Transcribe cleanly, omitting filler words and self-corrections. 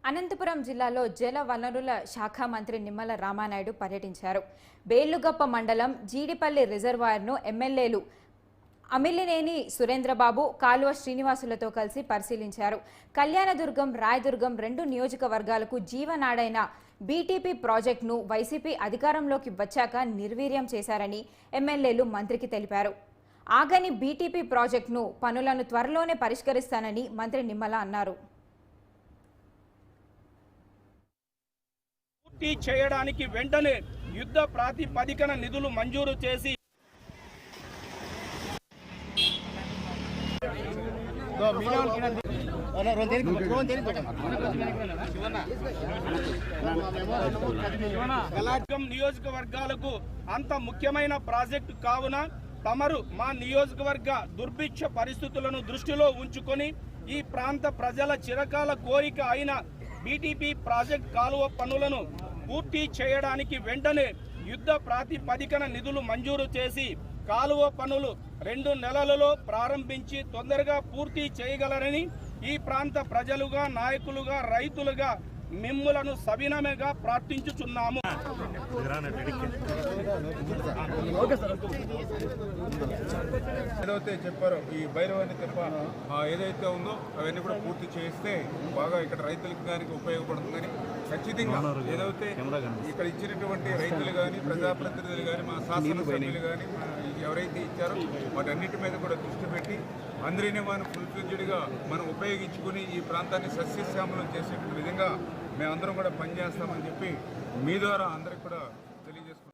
అనంతపురం జిల్లాలో జల వనరుల శాఖ మంత్రి నిమ్మల రామానాయుడు పర్యటించారు. బేలుగప్ప మండలం జీడిపల్లి రిజర్వాయర్ను ఎమ్మెల్యేలు అమిలినేని సురేంద్రబాబు, కాలువ శ్రీనివాసులతో కలిసి పరిశీలించారు. కళ్యాణదుర్గం, రాయదుర్గం రెండు నియోజకవర్గాలకు జీవనాడైన బీటీపీ ప్రాజెక్టును వైసీపీ అధికారంలోకి వచ్చాక నిర్వీర్యం చేశారని ఎమ్మెల్యేలు మంత్రికి తెలిపారు. ఆగని బీటీపీ ప్రాజెక్టును పనులను త్వరలోనే పరిష్కరిస్తానని మంత్రి నిమ్మల అన్నారు. చేయడానికి వెంటనే యుద్ధ ప్రాతిపదికన నిధులు మంజూరు చేసి నియోజకవర్గాలకు అంత ముఖ్యమైన ప్రాజెక్టు కావున తమరు మా నియోజకవర్గ దుర్భిక్ష పరిస్థితులను దృష్టిలో ఉంచుకొని ఈ ప్రాంత ప్రజల చిరకాల కోరిక అయిన బీటీపీ ప్రాజెక్ట్ కాలువ పనులను పూర్తి చేయడానికి వెంటనే యుద్ధ ప్రాతిపదికన నిధులు మంజూరు చేసి కాలువ పనులు 2 నెలలలో ప్రారంభించి తొందరగా పూర్తి చేయగలరని ఈ ప్రాంత ప్రజలుగా, నాయకులుగా, రైతులుగా మిమ్ములను సవినయంగా ప్రార్థించుచున్నాము. ఏదైతే చెప్పారో ఈ భైరవాణి తిరుప ఏదైతే ఉందో అవన్నీ కూడా పూర్తి చేస్తే బాగా ఇక్కడ రైతులకు కానీ ఉపయోగపడుతుందని ఖచ్చితంగా ఏదైతే ఇక్కడ ఇచ్చినటువంటి రైతులు కానీ, ప్రజాప్రతినిధులు కానీ, మా శాసనసభ్యులు కానీ ఎవరైతే ఇచ్చారో వాటన్నిటి మీద కూడా దృష్టి పెట్టి అందరినీ మనం ఫుల్ఫిల్డ్గా మనం ఉపయోగించుకుని ఈ ప్రాంతాన్ని సస్యశ్యామలం చేసే విధంగా మేమందరం కూడా పనిచేస్తామని చెప్పి మీ ద్వారా అందరికి కూడా తెలియజేసుకుంటాం.